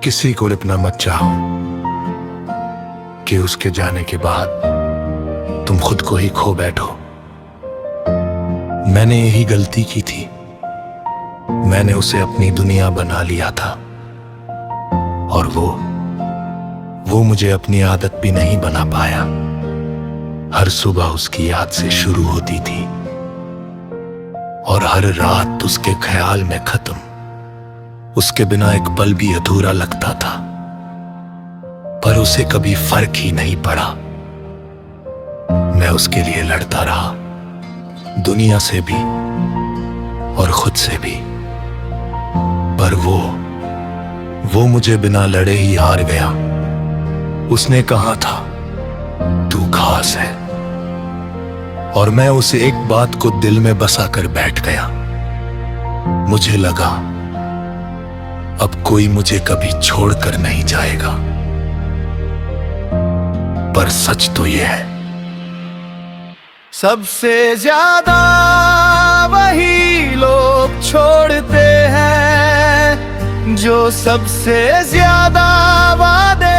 किसी को इतना मत चाहो कि उसके जाने के बाद तुम खुद को ही खो बैठो। मैंने यही गलती की थी। मैंने उसे अपनी दुनिया बना लिया था और वो मुझे अपनी आदत भी नहीं बना पाया। हर सुबह उसकी याद से शुरू होती थी और हर रात उसके ख्याल में खत्म। उसके बिना एक पल भी अधूरा लगता था, पर उसे कभी फर्क ही नहीं पड़ा। मैं उसके लिए लड़ता रहा, दुनिया से भी और खुद से भी, पर वो मुझे बिना लड़े ही हार गया। उसने कहा था तू खास है, और मैं उसे एक बात को दिल में बसा कर बैठ गया। मुझे लगा अब कोई मुझे कभी छोड़कर नहीं जाएगा, पर सच तो यह है सबसे ज्यादा वही लोग छोड़ते हैं जो सबसे ज्यादा वादे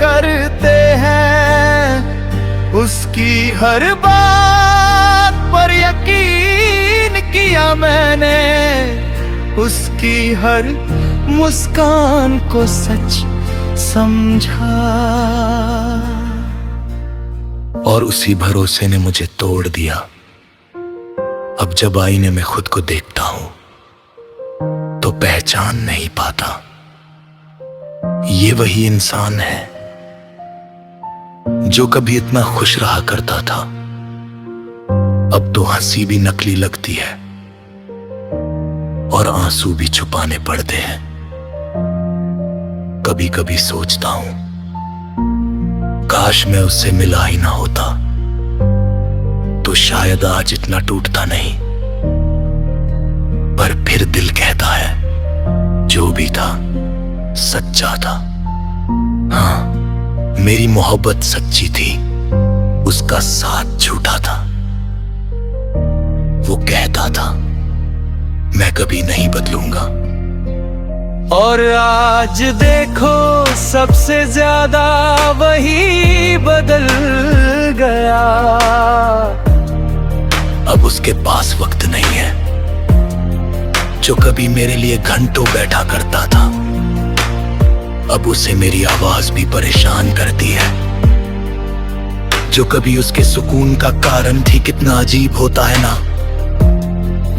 करते हैं। उसकी हर बात पर यकीन किया मैंने, उसकी हर मुस्कान को सच समझा, और उसी भरोसे ने मुझे तोड़ दिया। अब जब आईने में खुद को देखता हूं तो पहचान नहीं पाता। ये वही इंसान है जो कभी इतना खुश रहा करता था। अब तो हंसी भी नकली लगती है और आंसू भी छुपाने पड़ते हैं। कभी कभी सोचता हूं काश मैं उससे मिला ही ना होता तो शायद आज इतना टूटता नहीं। पर फिर दिल कहता है जो भी था सच्चा था। हाँ, मेरी मोहब्बत सच्ची थी, उसका साथ झूठा था। वो कहता था मैं कभी नहीं बदलूंगा, और आज देखो सबसे ज्यादा वही बदल गया। अब उसके पास वक्त नहीं है जो कभी मेरे लिए घंटों बैठा करता था। अब उसे मेरी आवाज भी परेशान करती है जो कभी उसके सुकून का कारण थी। कितना अजीब होता है ना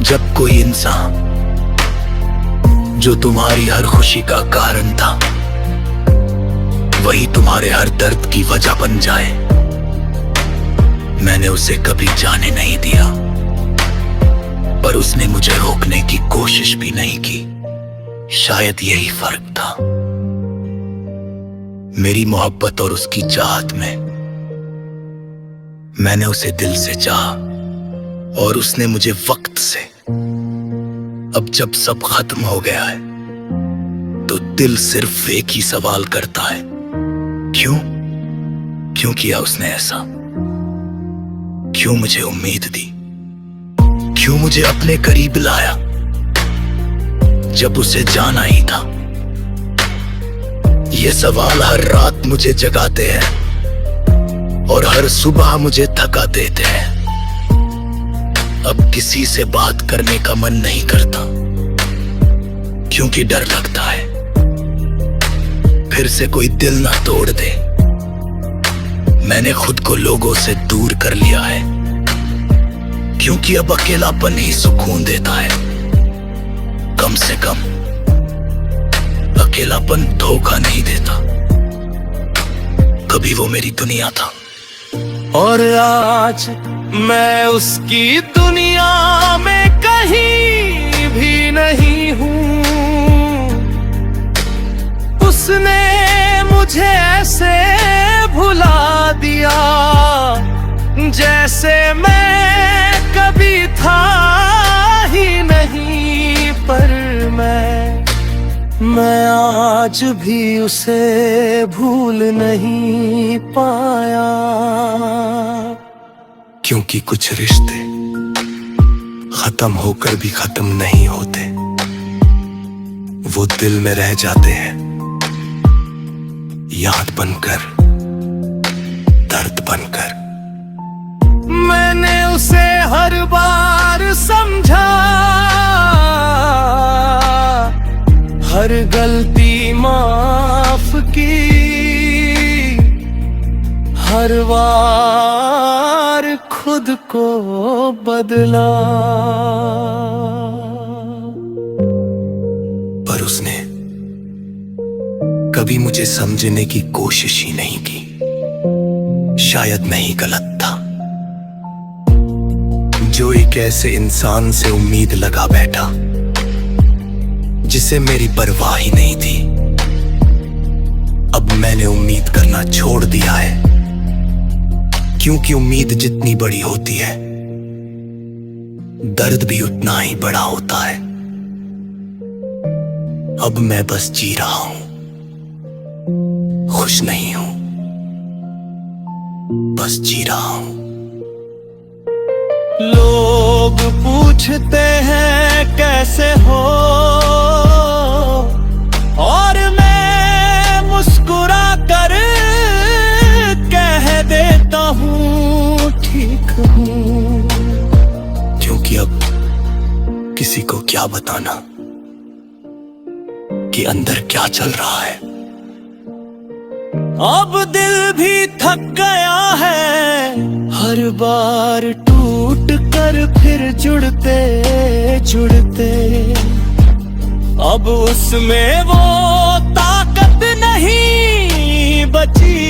जब कोई इंसान जो तुम्हारी हर खुशी का कारण था वही तुम्हारे हर दर्द की वजह बन जाए। मैंने उसे कभी जाने नहीं दिया, पर उसने मुझे रोकने की कोशिश भी नहीं की। शायद यही फर्क था मेरी मोहब्बत और उसकी चाहत में। मैंने उसे दिल से चाहा और उसने मुझे वक्त से। अब जब सब खत्म हो गया है तो दिल सिर्फ एक ही सवाल करता है, क्यों किया उसने ऐसा? क्यों मुझे उम्मीद दी? क्यों मुझे अपने करीब लाया जब उसे जाना ही था? ये सवाल हर रात मुझे जगाते हैं और हर सुबह मुझे थका देते हैं। अब किसी से बात करने का मन नहीं करता क्योंकि डर लगता है फिर से कोई दिल ना तोड़ दे। मैंने खुद को लोगों से दूर कर लिया है क्योंकि अब अकेलापन ही सुकून देता है। कम से कम अकेलापन धोखा नहीं देता। कभी वो मेरी दुनिया था और आज मैं उसकी दुनिया में कहीं भी नहीं हूँ। उसने मुझे ऐसे भुला दिया जैसे मैं कभी था ही नहीं। पर मैं आज भी उसे भूल नहीं पाया। क्योंकि कुछ रिश्ते खत्म होकर भी खत्म नहीं होते, वो दिल में रह जाते हैं। याद बनकर, दर्द बनकर। मैंने उसे हर बार समझा, हर गलती माफ की, हर बार खुद को बदला। पर उसने कभी मुझे समझने की कोशिश ही नहीं की। शायद मैं ही गलत था, जो एक ऐसे इंसान से उम्मीद लगा बैठा जिसे मेरी परवाह ही नहीं थी। अब मैंने उम्मीद करना छोड़ दिया है, क्योंकि उम्मीद जितनी बड़ी होती है, दर्द भी उतना ही बड़ा होता है। अब मैं बस जी रहा हूं, खुश नहीं हूं, बस जी रहा हूं। लोग पूछते हैं कैसे हो, और मैं मुस्कुरा कर कह देता हूँ ठीक हूँ। क्योंकि अब किसी को क्या बताना कि अंदर क्या चल रहा है। अब दिल भी थक गया है, हर बार टूट कर फिर जुड़ते जुड़ते। अब उसमें वो ताकत नहीं बची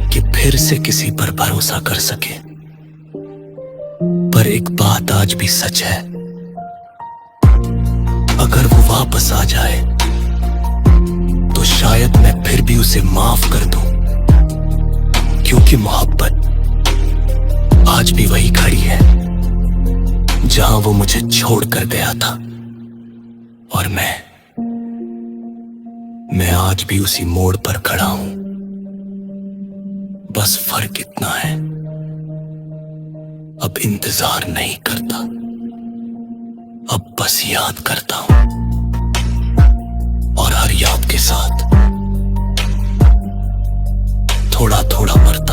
कि फिर से किसी पर भरोसा कर सके। पर एक बात आज भी सच है, अगर वो वापस आ जाए तो शायद मैं फिर भी उसे माफ कर दूं, क्योंकि मोहब्बत आज भी वही खड़ी है जहां वो मुझे छोड़ कर गया था। और मैं आज भी उसी मोड़ पर खड़ा हूं। बस फर्क इतना है, अब इंतजार नहीं करता, अब बस याद करता हूं। और हर याद के साथ थोड़ा थोड़ा मरता